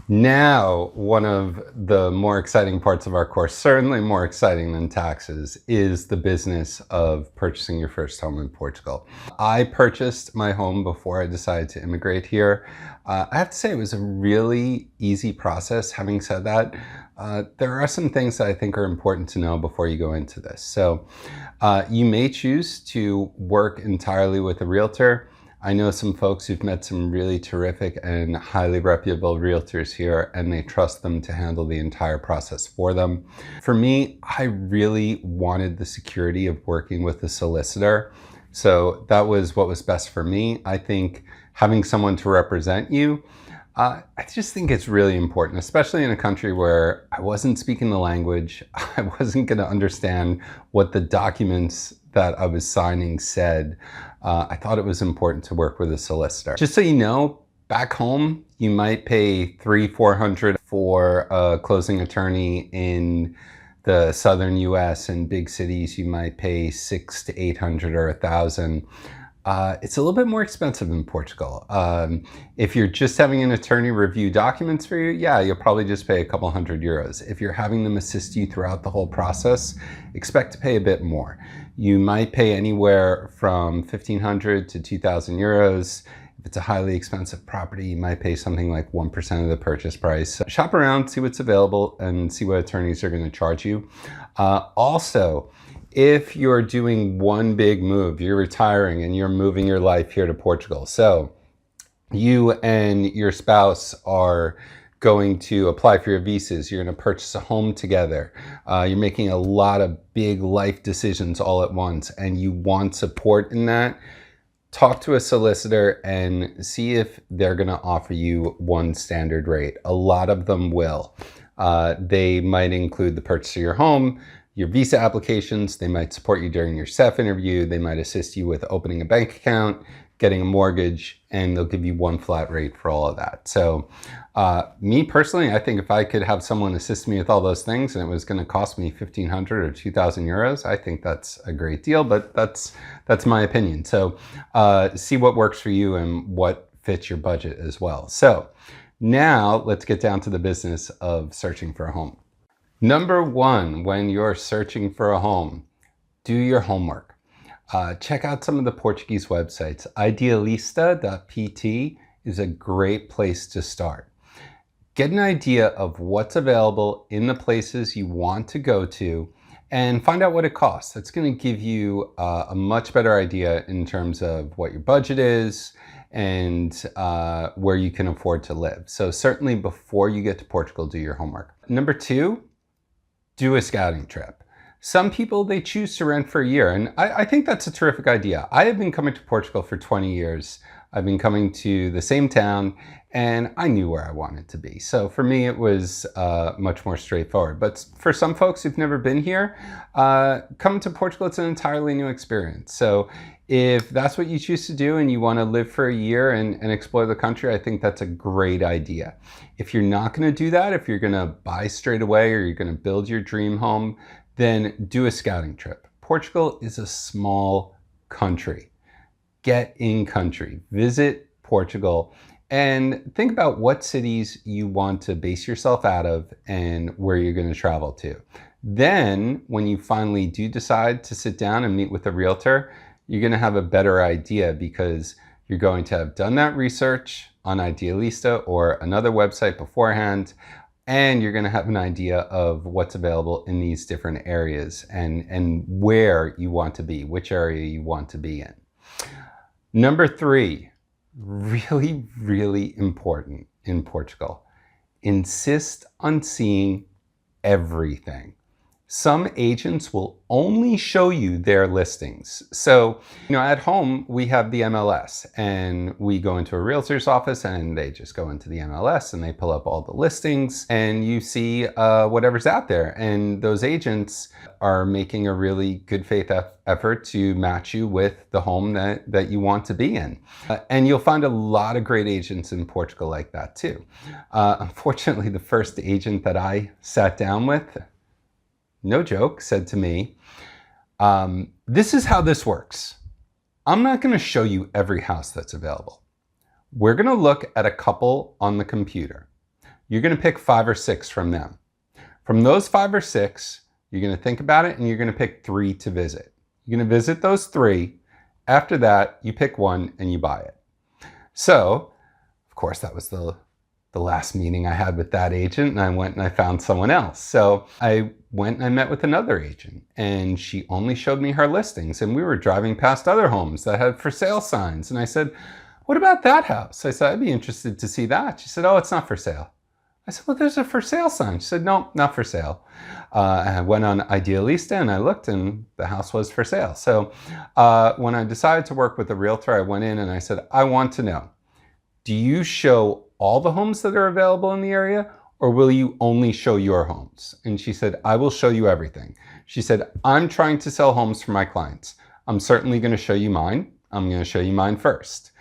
Now, one of the more exciting parts of our course, certainly more exciting than taxes, is the business of purchasing your first home in Portugal. I purchased my home before I decided to immigrate here. I have to say it was a really easy process. Having said that, there are some things that I think are important to know before you go into this. So you may choose to work entirely with a realtor. I know some folks who've met some really terrific and highly reputable realtors here, and they trust them to handle the entire process for them. For me, I really wanted the security of working with a solicitor. So that was what was best for me. I think having someone to represent you, I just think it's really important, especially in a country where I wasn't speaking the language. I wasn't going to understand what the documents that I was signing said. I thought it was important to work with a solicitor. Just so you know, back home, you might pay $300–400 for a closing attorney. In the southern US and big cities, you might pay $600–800 or $1,000. It's a little bit more expensive in Portugal. If you're just having an attorney review documents for you, yeah, you'll probably just pay a couple €100. If you're having them assist you throughout the whole process, expect to pay a bit more. You might pay anywhere from 1,500 to 2,000 euros. If it's a highly expensive property, you might pay something like 1% of the purchase price. So shop around, see what's available, and see what attorneys are going to charge you. Also, if you're doing one big move, you're retiring and you're moving your life here to Portugal. So you and your spouse are going to apply for your visas, you're going to purchase a home together, you're making a lot of big life decisions all at once, and you want support in that, talk to a solicitor and see if they're going to offer you one standard rate. A lot of them will. They might include the purchase of your home, your visa applications, they might support you during your CEF interview, they might assist you with opening a bank account, getting a mortgage, and they'll give you one flat rate for all of that. So me personally, I think if I could have someone assist me with all those things and it was going to cost me 1,500 or 2,000 euros, I think that's a great deal, but that's my opinion. So see what works for you and what fits your budget as well. So now let's get down to the business of searching for a home. Number one, when you're searching for a home, do your homework. Check out some of the Portuguese websites. Idealista.pt is a great place to start. Get an idea of what's available in the places you want to go to and find out what it costs. That's going to give you a much better idea in terms of what your budget is and where you can afford to live. So certainly before you get to Portugal, do your homework. Number two, do a scouting trip. Some people, they choose to rent for a year, and I think that's a terrific idea. I have been coming to Portugal for 20 years. I've been coming to the same town, and I knew where I wanted to be. So for me, it was much more straightforward. But for some folks who've never been here, coming to Portugal, it's an entirely new experience. So if that's what you choose to do and you want to live for a year and explore the country, I think that's a great idea. If you're not going to do that, if you're going to buy straight away or you're going to build your dream home, then do a scouting trip. Portugal is a small country. Get in country, visit Portugal, and think about what cities you want to base yourself out of and where you're going to travel to. Then, when you finally do decide to sit down and meet with a realtor, you're going to have a better idea because you're going to have done that research on Idealista or another website beforehand, and you're going to have an idea of what's available in these different areas and where you want to be, which area you want to be in. Number three, really, really important in Portugal, insist on seeing everything. Some agents will only show you their listings. So, at home, we have the MLS and we go into a realtor's office and they just go into the MLS and they pull up all the listings and you see whatever's out there. And those agents are making a really good faith effort to match you with the home that you want to be in. And you'll find a lot of great agents in Portugal like that too. Unfortunately, the first agent that I sat down with, no joke, said to me, this is how this works. I'm not going to show you every house that's available. We're going to look at a couple on the computer. you're going to pick 5 or 6 from them. From those 5 or 6, you're going to think about it and you're going to pick 3 to visit. You're going to visit those 3. After that, you pick 1 and you buy it. So, of course, that was the last meeting I had with that agent, and I went and I found someone else. So I went and I met with another agent, and she only showed me her listings, and we were driving past other homes that had for sale signs. And I said, what about that house? I said, I'd be interested to see that. She said, oh, it's not for sale. I said, well, there's a for sale sign. She said, no, not for sale. I went on Idealista and I looked and the house was for sale. So when I decided to work with a realtor, I went in and I said, I want to know, do you show all the homes that are available in the area, or will you only show your homes? And she said, I will show you everything. She said, I'm trying to sell homes for my clients. I'm certainly going to show you mine. I'm going to show you mine first.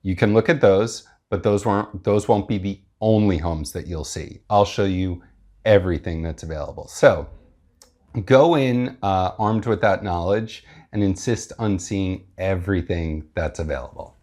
You can look at those, but those won't be the only homes that you'll see. I'll show you everything that's available. So go in armed with that knowledge and insist on seeing everything that's available.